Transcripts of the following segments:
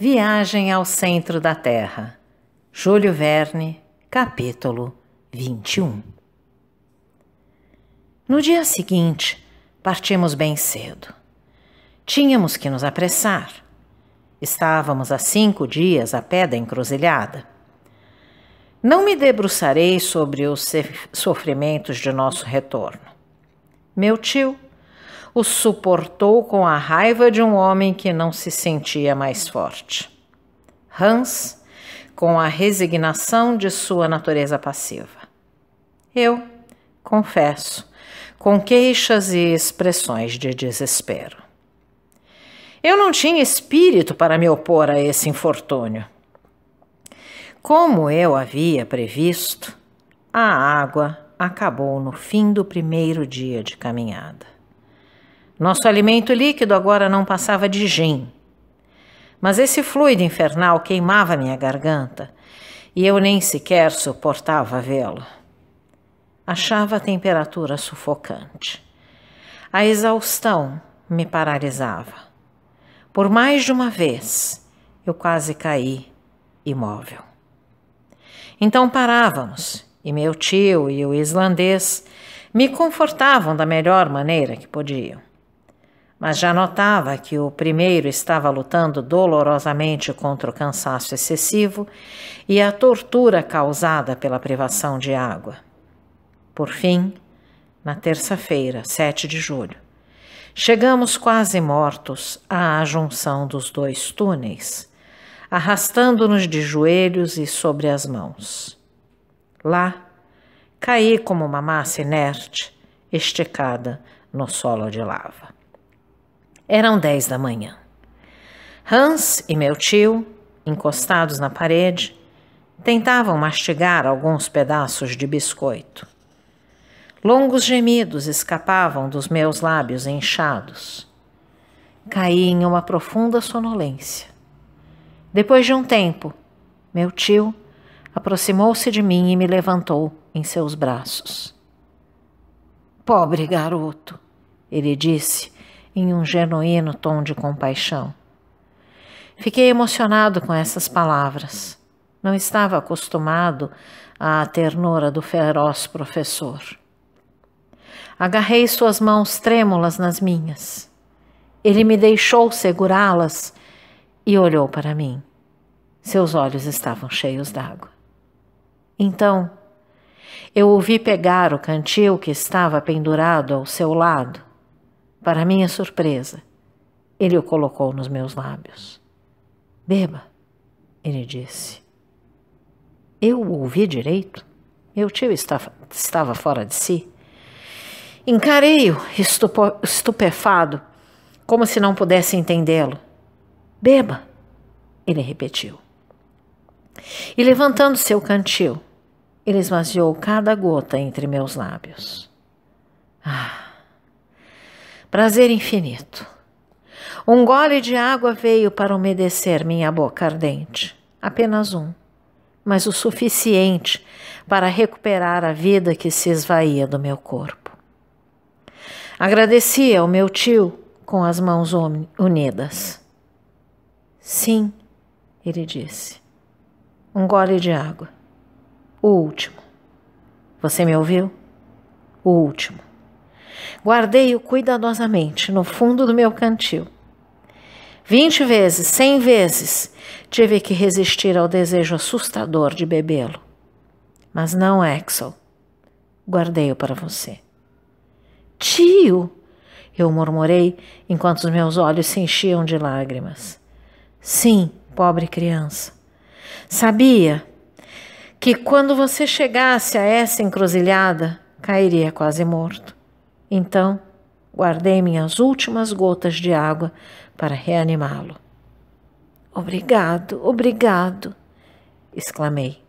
Viagem ao Centro da Terra, Júlio Verne, capítulo 21. No dia seguinte, partimos bem cedo. Tínhamos que nos apressar. Estávamos há 5 dias a pé da encruzilhada. Não me debruçarei sobre os sofrimentos de nosso retorno. Meu tio o suportou com a raiva de um homem que não se sentia mais forte. Hans, com a resignação de sua natureza passiva. Eu, confesso, com queixas e expressões de desespero. Eu não tinha espírito para me opor a esse infortúnio. Como eu havia previsto, a água acabou no fim do primeiro dia de caminhada. Nosso alimento líquido agora não passava de gin, mas esse fluido infernal queimava minha garganta e eu nem sequer suportava vê-lo. Achava a temperatura sufocante. A exaustão me paralisava. Por mais de uma vez, eu quase caí imóvel. Então parávamos e meu tio e o islandês me confortavam da melhor maneira que podiam. Mas já notava que o primeiro estava lutando dolorosamente contra o cansaço excessivo e a tortura causada pela privação de água. Por fim, na terça-feira, 7 de julho, chegamos quase mortos à junção dos 2 túneis, arrastando-nos de joelhos e sobre as mãos. Lá, caí como uma massa inerte, esticada no solo de lava. Eram 10 da manhã. Hans e meu tio, encostados na parede, tentavam mastigar alguns pedaços de biscoito. Longos gemidos escapavam dos meus lábios inchados. Caí em uma profunda sonolência. Depois de um tempo, meu tio aproximou-se de mim e me levantou em seus braços. "Pobre garoto", ele disse, em um genuíno tom de compaixão. Fiquei emocionado com essas palavras. Não estava acostumado à ternura do feroz professor. Agarrei suas mãos trêmulas nas minhas. Ele me deixou segurá-las e olhou para mim. Seus olhos estavam cheios d'água. Então, eu o vi pegar o cantil que estava pendurado ao seu lado. Para minha surpresa, ele o colocou nos meus lábios. "Beba", ele disse. Eu o ouvi direito? Meu tio estava fora de si. Encarei-o, estupefado, como se não pudesse entendê-lo. "Beba", ele repetiu. E levantando seu cantil, ele esvaziou cada gota entre meus lábios. Prazer infinito. Um gole de água veio para umedecer minha boca ardente. Apenas um, mas o suficiente para recuperar a vida que se esvaía do meu corpo. Agradeci ao meu tio com as mãos unidas. "Sim", ele disse. "Um gole de água. O último. Você me ouviu? O último." Guardei-o cuidadosamente no fundo do meu cantil. 20 vezes, 100 vezes, tive que resistir ao desejo assustador de bebê-lo. Mas não, Axel. Guardei-o para você. "Tio!" eu murmurei enquanto os meus olhos se enchiam de lágrimas. "Sim, pobre criança. Sabia que quando você chegasse a essa encruzilhada, cairia quase morto. Então, guardei minhas últimas gotas de água para reanimá-lo." "Obrigado, obrigado", exclamei.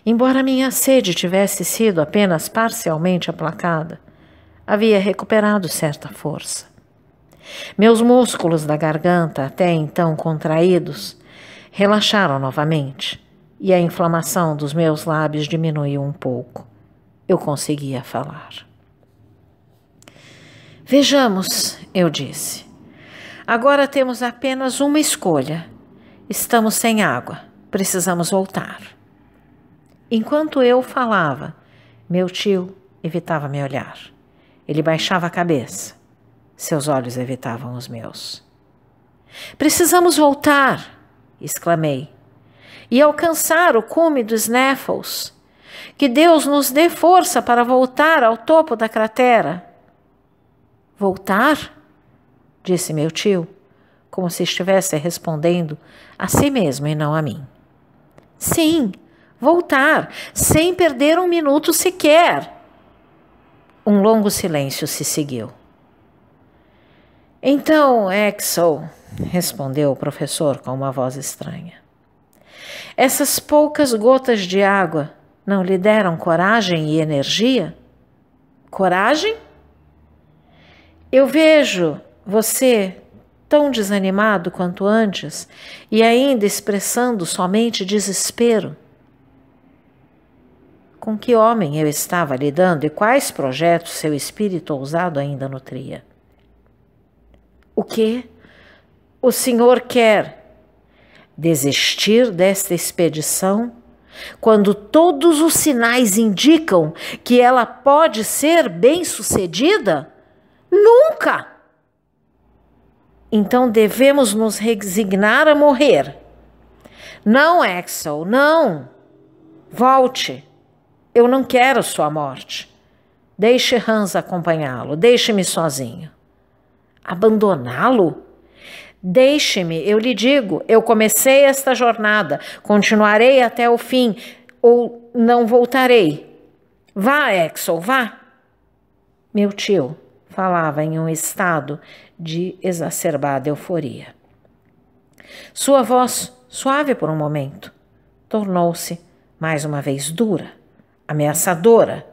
Embora minha sede tivesse sido apenas parcialmente aplacada, havia recuperado certa força. Meus músculos da garganta, até então contraídos, relaxaram novamente e a inflamação dos meus lábios diminuiu um pouco. Eu conseguia falar. "Vejamos", eu disse. "Agora temos apenas uma escolha: Estamos sem água, precisamos voltar. Enquanto eu falava, meu tio evitava me olhar. Ele baixava a cabeça. Seus olhos evitavam os meus. Precisamos voltar, exclamei, e alcançar o cume dos Snaffles. Que Deus nos dê força para voltar ao topo da cratera. Voltar? Disse meu tio, como se estivesse respondendo a si mesmo e não a mim. Sim, voltar, sem perder um minuto sequer. Um longo silêncio se seguiu. Então, Axel, respondeu o professor com uma voz estranha, essas poucas gotas de água não lhe deram coragem e energia? Coragem? Eu vejo você tão desanimado quanto antes e ainda expressando somente desespero. Com que homem eu estava lidando e quais projetos seu espírito ousado ainda nutria? O que o senhor quer? Desistir desta expedição quando todos os sinais indicam que ela pode ser bem-sucedida? Nunca! Então devemos nos resignar a morrer. Não, Axel, não! Volte! Eu não quero sua morte. Deixe Hans acompanhá-lo, deixe-me sozinho. Abandoná-lo? Deixe-me, eu lhe digo, eu comecei esta jornada, continuarei até o fim, ou não voltarei. Vá, Axel, vá. Meu tio falava em um estado de exacerbada euforia. Sua voz, suave por um momento, tornou-se mais uma vez dura, ameaçadora.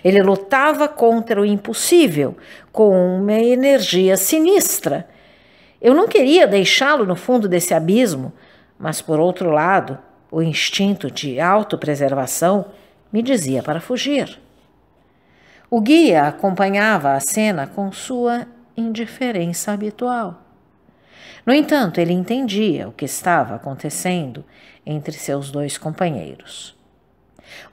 Ele lutava contra o impossível com uma energia sinistra. Eu não queria deixá-lo no fundo desse abismo, mas, por outro lado, o instinto de autopreservação me dizia para fugir. O guia acompanhava a cena com sua indiferença habitual. No entanto, ele entendia o que estava acontecendo entre seus dois companheiros.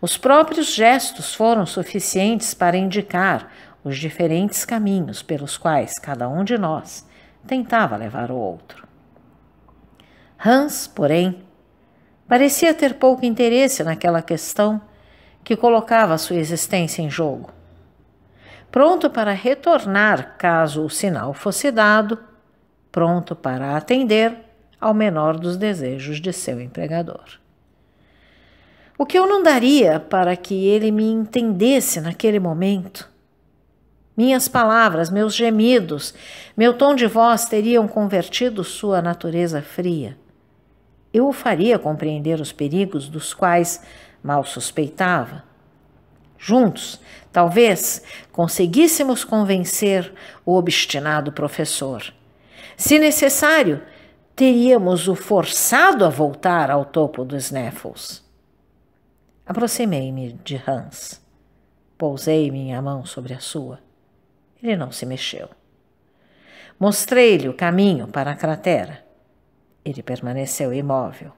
Os próprios gestos foram suficientes para indicar os diferentes caminhos pelos quais cada um de nós tentava levar o outro. Hans, porém, parecia ter pouco interesse naquela questão que colocava sua existência em jogo. Pronto para retornar caso o sinal fosse dado, pronto para atender ao menor dos desejos de seu empregador. O que eu não daria para que ele me entendesse naquele momento? Minhas palavras, meus gemidos, meu tom de voz teriam convertido sua natureza fria. Eu o faria compreender os perigos dos quais mal suspeitava. Juntos, talvez, conseguíssemos convencer o obstinado professor. Se necessário, teríamos o forçado a voltar ao topo dos Snaffles. Aproximei-me de Hans. Pousei minha mão sobre a sua. Ele não se mexeu. Mostrei-lhe o caminho para a cratera. Ele permaneceu imóvel.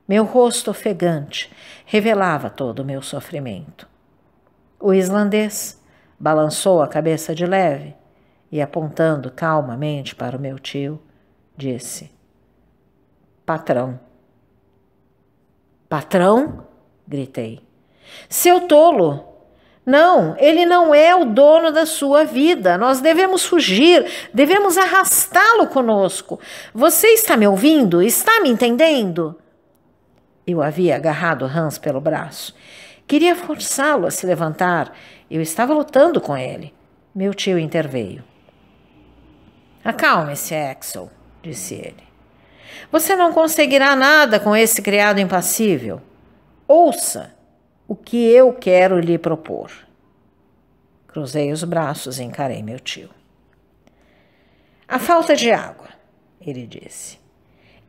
Meu rosto ofegante revelava todo o meu sofrimento. O islandês balançou a cabeça de leve e, apontando calmamente para o meu tio, disse: Patrão. Patrão? Gritei. Seu tolo! Não, ele não é o dono da sua vida. Nós devemos fugir, devemos arrastá-lo conosco. Você está me ouvindo? Está me entendendo? Eu havia agarrado Hans pelo braço. Queria forçá-lo a se levantar. Eu estava lutando com ele. Meu tio interveio. Acalme-se, Axel, disse ele. Você não conseguirá nada com esse criado impassível. Ouça o que eu quero lhe propor. Cruzei os braços e encarei meu tio. A falta de água, ele disse,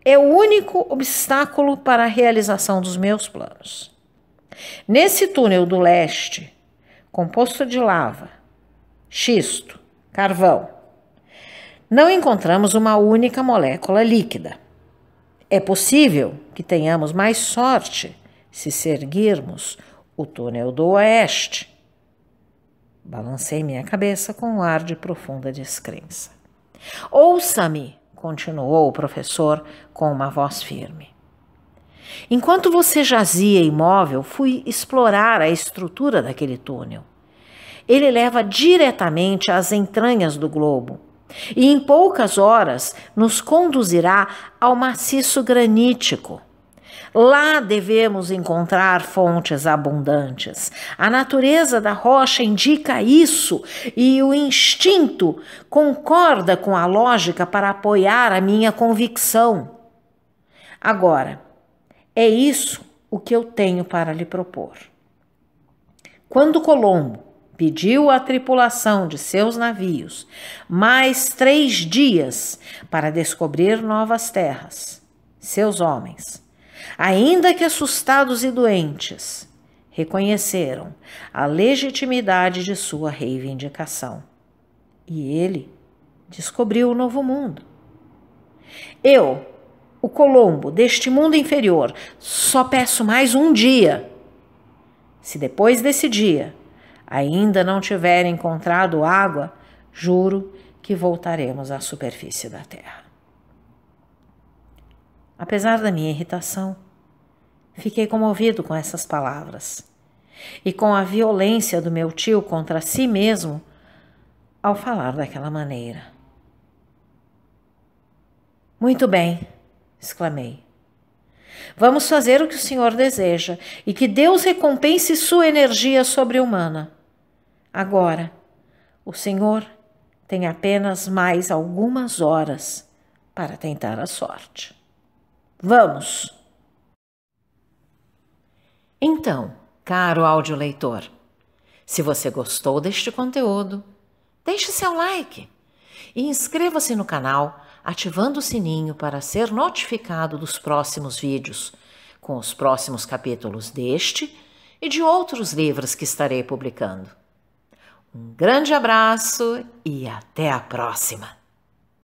é o único obstáculo para a realização dos meus planos. Nesse túnel do leste, composto de lava, xisto, carvão, não encontramos uma única molécula líquida. É possível que tenhamos mais sorte se seguirmos o túnel do oeste. Balancei minha cabeça com um ar de profunda descrença. Ouça-me, continuou o professor com uma voz firme. Enquanto você jazia imóvel, fui explorar a estrutura daquele túnel. Ele leva diretamente às entranhas do globo e em poucas horas nos conduzirá ao maciço granítico. Lá devemos encontrar fontes abundantes. A natureza da rocha indica isso e o instinto concorda com a lógica para apoiar a minha convicção. Agora, é isso o que eu tenho para lhe propor. Quando Colombo pediu à tripulação de seus navios mais 3 dias para descobrir novas terras, seus homens, ainda que assustados e doentes, reconheceram a legitimidade de sua reivindicação. E ele descobriu o novo mundo. Eu, o Colombo deste mundo inferior, só peço mais um dia. Se depois desse dia ainda não tiver encontrado água, juro que voltaremos à superfície da terra. Apesar da minha irritação, fiquei comovido com essas palavras e com a violência do meu tio contra si mesmo ao falar daquela maneira. Muito bem, exclamei. Vamos fazer o que o senhor deseja e que Deus recompense sua energia sobre-humana. Agora, o senhor tem apenas mais algumas horas para tentar a sorte. Vamos! Então, caro audioleitor, se você gostou deste conteúdo, deixe seu like e inscreva-se no canal ativando o sininho para ser notificado dos próximos vídeos, com os próximos capítulos deste e de outros livros que estarei publicando. Um grande abraço e até a próxima!